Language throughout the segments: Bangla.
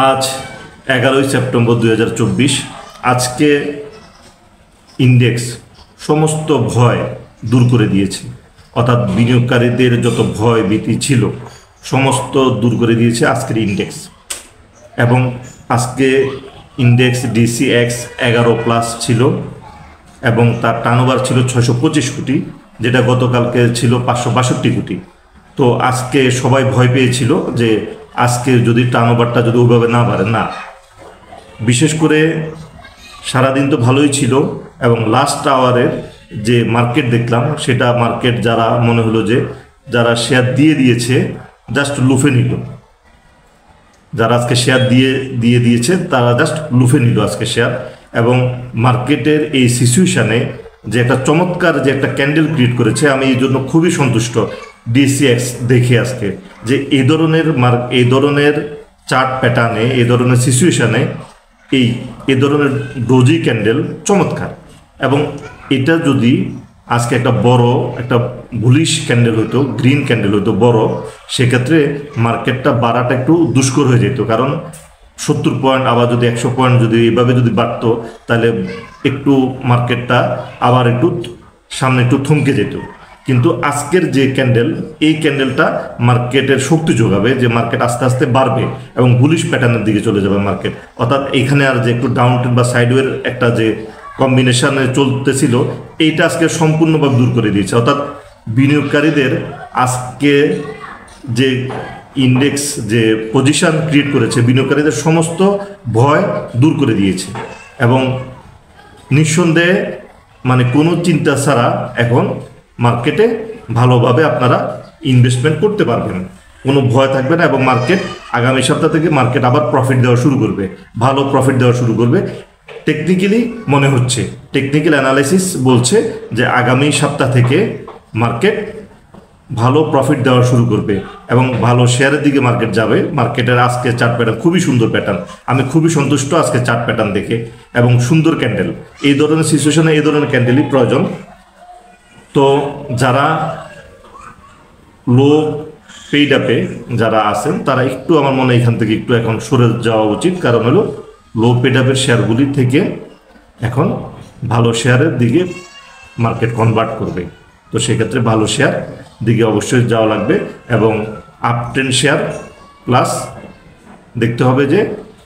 আজ 11 সেপ্টেম্বর 2024। আজকে ইন্ডেক্স সমস্ত ভয় দূর করে দিয়েছে, অর্থাৎ বিনিয়োগকারীদের যত ভয় ভীতি ছিল সমস্ত দূর করে দিয়েছে আজকের ইন্ডেক্স। এবং আজকে ইন্ডেক্স DCX 11+ ছিল এবং তার টার্নওভার ছিল 625 কোটি, যেটা গতকালকে ছিল 562 কোটি। তো আজকে সবাই ভয় পেয়েছিল যে আজকে যদি টার্নওভারটা যদি ওইভাবে না বাড়ে না, বিশেষ করে সারাদিন তো ভালোই ছিল এবং লাস্ট আওয়ারের যে মার্কেট দেখলাম সেটা মার্কেট যারা মনে হলো যে যারা শেয়ার দিয়েছে জাস্ট লুফে নিল, যারা আজকে শেয়ার দিয়েছে তারা জাস্ট লুফে নিল আজকে শেয়ার। এবং মার্কেটের এই সিচুয়েশানে যে একটা চমৎকার যে একটা ক্যান্ডেল ক্রিয়েট করেছে, আমি এই জন্য খুবই সন্তুষ্ট DCX দেখে আজকে যে এই ধরনের চার্ট প্যাটার্নে এই ধরনের সিচুয়েশানে এই ধরনের ডোজি ক্যান্ডেল চমৎকার। এবং এটা যদি আজকে একটা বড় একটা বুলিশ ক্যান্ডেল হতো, গ্রিন ক্যান্ডেল হতো বড়, সেক্ষেত্রে মার্কেটটা বাড়াটা একটু দুষ্কর হয়ে যেত, কারণ 70 পয়েন্ট আবার যদি 100 পয়েন্ট যদি এইভাবে যদি বাড়তো তাহলে একটু মার্কেটটা আবার একটু সামনে একটু থমকে যেত। কিন্তু আজকের যে ক্যান্ডেল, এই ক্যান্ডেলটা মার্কেটের শক্তি যোগাবে যে মার্কেট আস্তে আস্তে বাড়বে এবং বুলিশ প্যাটার্নের দিকে চলে যাবে মার্কেট। অর্থাৎ এখানে আর যে একটু ডাউন ট্রেন্ড বা সাইডওয়ের একটা যে কম্বিনেশনে চলতেছিল এইটা আজকে সম্পূর্ণভাবে দূর করে দিয়েছে। অর্থাৎ বিনিয়োগকারীদের আজকে যে ইন্ডেক্স যে পজিশন ক্রিয়েট করেছে বিনিয়োগকারীদের সমস্ত ভয় দূর করে দিয়েছে এবং নিঃসন্দেহে মানে কোনো চিন্তা ছাড়া এখন মার্কেটে ভালোভাবে আপনারা ইনভেস্টমেন্ট করতে পারবেন, কোনো ভয় থাকবে না। এবং মার্কেট আগামী সপ্তাহ থেকে মার্কেট আবার প্রফিট দেওয়া শুরু করবে, ভালো প্রফিট দেওয়া শুরু করবে। টেকনিক্যালি মনে হচ্ছে, টেকনিক্যাল অ্যানালাইসিস বলছে যে আগামী সপ্তাহ থেকে মার্কেট ভালো প্রফিট দেওয়া শুরু করবে এবং ভালো শেয়ারের দিকে মার্কেট যাবে। মার্কেটের আজকে চার্ট প্যাটার্ন খুবই সুন্দর প্যাটার্ন, আমি খুবই সন্তুষ্ট আজকে চার্ট প্যাটার্ন দেখে এবং সুন্দর ক্যান্ডেল। এই ধরনের সিচুয়েশনে এই ধরনের ক্যান্ডেলই প্রয়োজন। তো যারা লো পেইড আপে যারা আছেন তারা একটু আমার মনে এখান থেকে একটু এখন সরে যাওয়া উচিত, কারণ হলো লো পেইড আপের শেয়ারগুলি থেকে এখন ভালো শেয়ারের দিকে মার্কেট কনভার্ট করবে। তো সেক্ষেত্রে ভালো শেয়ার দিকে অবশ্যই যাওয়া লাগবে এবং আপ ট্রেন্ড শেয়ার প্লাস দেখতে হবে যে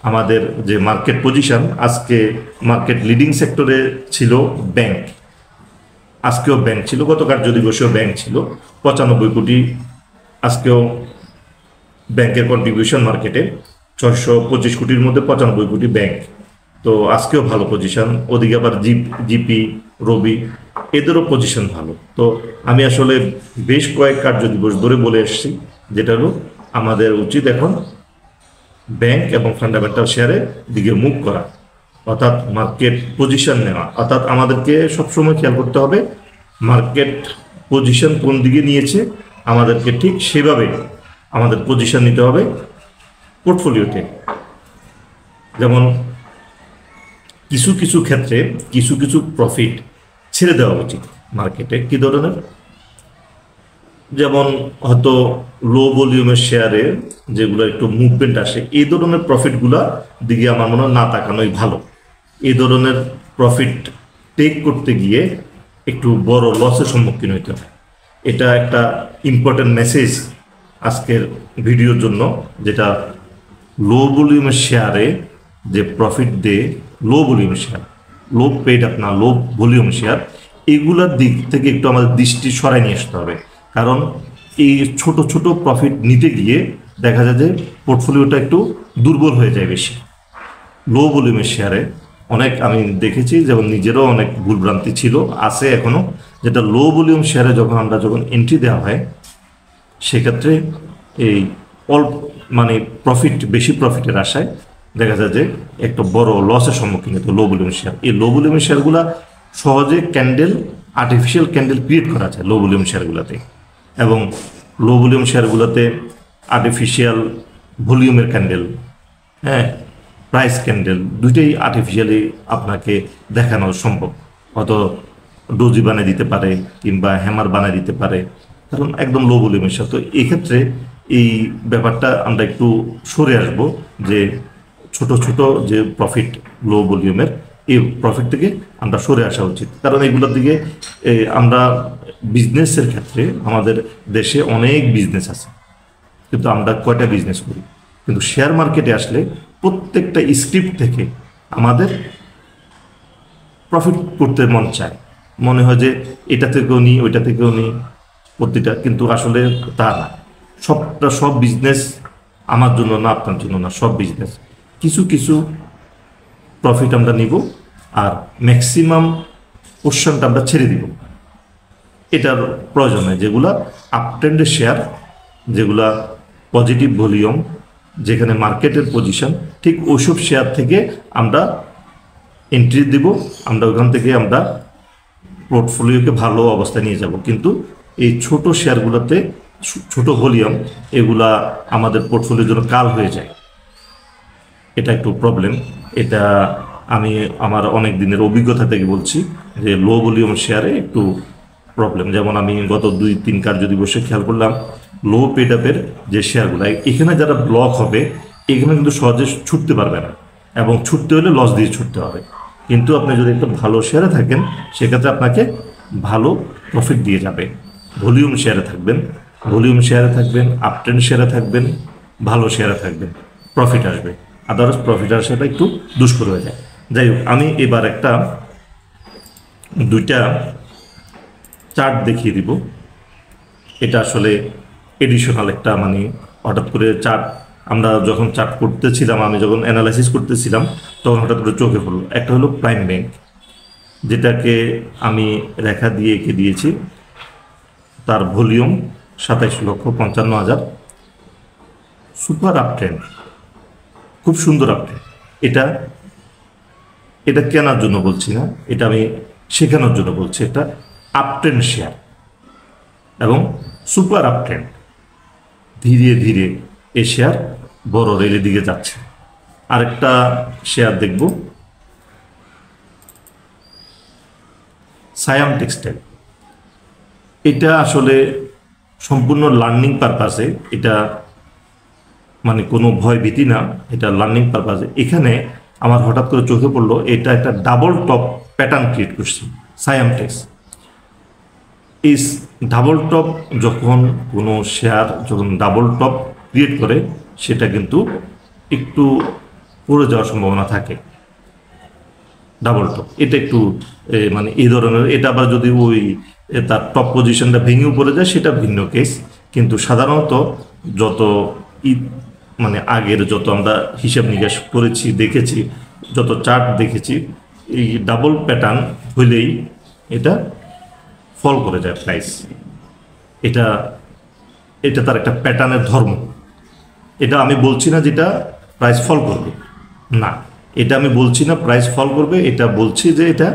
আমাদের যে মার্কেট পজিশন, আজকে মার্কেট লিডিং সেক্টরে ছিল ব্যাংক, আজকেও ব্যাংক ছিল, গত কার্য দিবসেও ব্যাংক ছিল 95 কোটি। আজকেও ব্যাংকের কন্ট্রিবিউশন মার্কেটে 625 কোটির মধ্যে 95 কোটি ব্যাংক। তো আজকেও ভালো পজিশন, ওদিকে আবার জিপি রবি এদেরও পজিশন ভালো। তো আমি আসলে বেশ কয়েক কার্য দিবস ধরে বলে এসেছি যেটা হলো আমাদের উচিত এখন ব্যাংক এবং ফান্ডামেন্টাল শেয়ারের দিকে মুভ করা, অর্থাৎ মার্কেট পজিশন নেওয়া। অর্থাৎ আমাদেরকে সবসময় খেয়াল করতে হবে মার্কেট পজিশন কোন দিকে নিয়েছে, আমাদেরকে ঠিক সেভাবে আমাদের পজিশন নিতে হবে পোর্টফোলিওতে। যেমন কিছু কিছু ক্ষেত্রে কিছু প্রফিট ছেড়ে দেওয়া উচিত মার্কেটে। কী ধরনের? যেমন হয়তো লো ভলিউমের শেয়ারে যেগুলো একটু মুভমেন্ট আসে, এই ধরনের প্রফিটগুলোর দিকে আমার মনে হয় না তাকানোই ভালো। এই ধরনের প্রফিট টেক করতে গিয়ে একটু বড় লসের সম্মুখীন হইতে হয়। এটা একটা ইম্পর্টেন্ট মেসেজ আজকের ভিডিওর জন্য, যেটা লো ভলিউমের শেয়ারে যে প্রফিট দেয়, low volume share, low paid up না, লো ভলিউম শেয়ার, এগুলোর দিক থেকে একটু আমাদের দৃষ্টি সরাই নিয়ে আসতে হবে। কারণ এই ছোট ছোট প্রফিট নিতে গিয়ে দেখা যায় যে পোর্টফোলিওটা একটু দুর্বল হয়ে যায় বেশি। লো ভলিউমের শেয়ারে অনেক আমি দেখেছি, যেমন নিজেরও অনেক ভুলভ্রান্তি ছিল, আছে এখনও, যেটা লো ভলিউম শেয়ারে যখন এন্ট্রি দেওয়া হয় সেক্ষেত্রে এই অল্প মানে বেশি প্রফিটের আশায় দেখা যায় যে একটা বড় লসের সম্মুখীন হতো লো ভলিউম শেয়ার। এই লো ভলিউমের শেয়ারগুলো সহজে আর্টিফিশিয়াল ক্যান্ডেল ক্রিয়েট করা যায় লো ভলিউম শেয়ারগুলোতে, এবং লো ভলিউম শেয়ারগুলোতে আর্টিফিশিয়াল ভলিউমের ক্যান্ডেল, হ্যাঁ, প্রাইস ক্যান্ডেল, দুইটাই আর্টিফিশিয়ালি আপনাকে দেখানো সম্ভব। হয়তো ডোজি বানিয়ে দিতে পারে কিংবা হ্যামার বানিয়ে দিতে পারে, কারণ একদম লো ভলিউমের শেয়ার। তো এক্ষেত্রে এই ব্যাপারটা আমরা একটু সরে আসবো যে ছোট ছোট যে প্রফিট, লো ভলিউমের, এই প্রফিট থেকে আমরা সরে আসা উচিত। কারণ এগুলোর দিকে আমরা বিজনেসের ক্ষেত্রে আমাদের দেশে অনেক বিজনেস আছে, কিন্তু আমরা কয়টা বিজনেস করি? কিন্তু শেয়ার মার্কেটে আসলে প্রত্যেকটা স্ক্রিপ্ট থেকে আমাদের প্রফিট করতে মন চায়, মনে হয় যে এটা থেকেও নিই, ওইটা থেকেও নিই প্রতিটা, কিন্তু আসলে তা না। সব বিজনেস আমার জন্য না, আপনার জন্য না, সব বিজনেস কিছু কিছু প্রফিট আমরা নিব আর ম্যাক্সিমাম পোর্শনটা আমরা ছেড়ে দিব। এটার প্রয়োজন নেই। যেগুলা আপট্রেন্ডের শেয়ার, যেগুলা পজিটিভ ভলিউম, যেখানে মার্কেটের পজিশন, ঠিক ওইসব শেয়ার থেকে আমরা এন্ট্রি দিব। আমরা ওখান থেকে আমরা পোর্টফোলিওকে ভালো অবস্থায় নিয়ে যাব। কিন্তু এই ছোট শেয়ারগুলোতে ছোট ভলিউম, এগুলা আমাদের পোর্টফোলিওর জন্য কাল হয়ে যায়। এটা একটু প্রবলেম। এটা আমি আমার অনেক দিনের অভিজ্ঞতা থেকে বলছি যে লো ভলিউম শেয়ারে একটু প্রবলেম। যেমন আমি গত 2-3 কার্য দিবসে খেয়াল করলাম, লো পেড আপের যে শেয়ারগুলো, এখানে যারা ব্লক হবে এখানে কিন্তু সহজে ছুটতে পারবে না, এবং ছুটতে হলে লস দিয়ে ছুটতে হবে। কিন্তু আপনি যদি একটা ভালো শেয়ারে থাকেন, সেক্ষেত্রে আপনাকে ভালো প্রফিট দিয়ে যাবে। ভলিউম শেয়ারে থাকবেন, আপট্রেন্ড শেয়ারে থাকবেন, ভালো শেয়ারে থাকবেন, প্রফিট আসবে। আদারওয়াইজ প্রফিট আসাটা একটু দুষ্কর হয়ে যায়। যাই হোক, আমি এবার দুইটা চার্ট দেখিয়ে দিব। এটা আসলে এডিশনাল একটা, মানে হঠাৎ করে চার্ট, আমরা যখন চার্ট করতেছিলাম, আমি যখন অ্যানালাইসিস করতেছিলাম, তখন হঠাৎ করে চোখে পড়লো। একটা হলো প্রাইম ব্যাংক, যেটাকে আমি রেখা দিয়ে এঁকে দিয়েছি। তার ভলিউম 27,55,000, সুপার আপট্রেন্ড, খুব সুন্দর আপট্রেন্ড। এটা কেনার জন্য বলছি না, এটা আমি শেখানোর জন্য বলছি। এটা আপট্রেন্ড শেয়ার এবং সুপার আপট্রেন্ড, ধীরে ধীরে এই শেয়ার বড় রেলের দিকে যাচ্ছে। আরেকটা শেয়ার দেখব, সায়াম টেক্সটাইল। এটা আসলে সম্পূর্ণ লার্নিং পারপাসে, এটা মানে কোনো ভয় ভীতি না, এটা লার্নিং পারপাসে। এখানে আমার হঠাৎ করে চোখে পড়লো, এটা একটা ডাবল টপ প্যাটার্ন ক্রিয়েট করছে সায়াম টেক্স। এই ডাবল টপ যখন কোনো শেয়ার যখন ডাবল টপ ক্রিয়েট করে, সেটা কিন্তু একটু পড়ে যাওয়ার সম্ভাবনা থাকে। ডাবল টপ এটা একটু মানে এই ধরনের, এটা আবার যদি তার টপ পজিশনটা ভেঙেও পড়ে যায়, সেটা ভিন্ন কেস। কিন্তু সাধারণত যত মানে আগের যত আমরা হিসাব নিকাশ করেছি, দেখেছি, যত চার্ট দেখেছি, এই ডাবল প্যাটার্ন হইলেই এটা ফল করে যায় প্রাইস। এটা তার একটা প্যাটার্নের ধর্ম। এটা আমি বলছি না যেটা প্রাইস ফল করবে, না, এটা আমি বলছি না প্রাইস ফল করবে, এটা বলছি যে এটা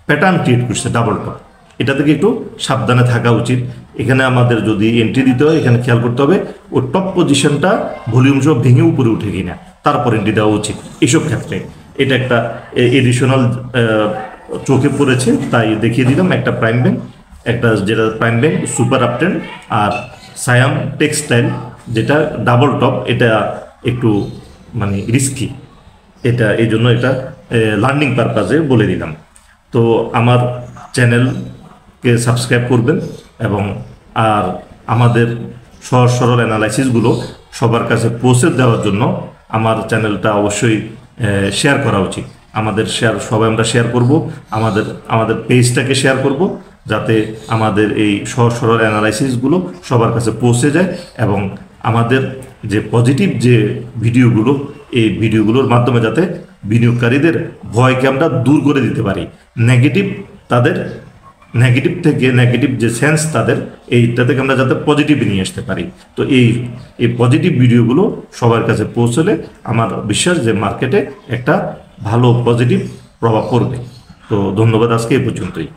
প্যাটার্ন ক্রিয়েট করছে ডাবল টপ। এটা থেকে একটু সাবধানে থাকা উচিত। এখানে আমাদের যদি এন্ট্রি দিতে হয়, এখানে খেয়াল করতে হবে ও টপ পজিশনটা ভলিউম সব ভেঙে উপরে উঠে কিনা, তারপর এন্ট্রি দেওয়া উচিত এইসব ক্ষেত্রে। এটা একটা এডিশনাল চোখে পড়েছে, তাই দেখিয়ে দিলাম। একটা প্রাইম ব্যাংক, একটা যেটা প্রাইম ব্যাংক সুপার আপট্রেন্ড, আর সায়াম টেক্সটাইল যেটা ডাবল টপ, এটা একটু মানে রিস্কি। এটা এই জন্য এটা লার্নিং পারপাসে বলে দিলাম। তো আমার চ্যানেলকে সাবস্ক্রাইব করবেন, এবং আর আমাদের সহজ সরল অ্যানালাইসিসগুলো সবার কাছে পৌঁছে দেওয়ার জন্য আমার চ্যানেলটা অবশ্যই শেয়ার করা উচিত। আমাদের সবাই আমরা শেয়ার করব, আমাদের পেজটাকে শেয়ার করব, যাতে আমাদের এই সহজ সরল অ্যানালাইসিসগুলো সবার কাছে পৌঁছে যায়, এবং আমাদের যে পজিটিভ যে ভিডিওগুলো, এই ভিডিওগুলোর মাধ্যমে যাতে বিনিয়োগকারীদের ভয়কে আমরা দূর করে দিতে পারি। নেগেটিভ যে সেন্স তাদের, এইটা থেকে আমরা যাতে পজিটিভ নিয়ে আসতে পারি। তো এই পজিটিভ ভিডিওগুলো সবার কাছে পৌঁছলে আমার বিশ্বাস যে মার্কেটে একটা ভালো পজিটিভ প্রভাব পড়বে। তো ধন্যবাদ, আজকে এই পর্যন্তই।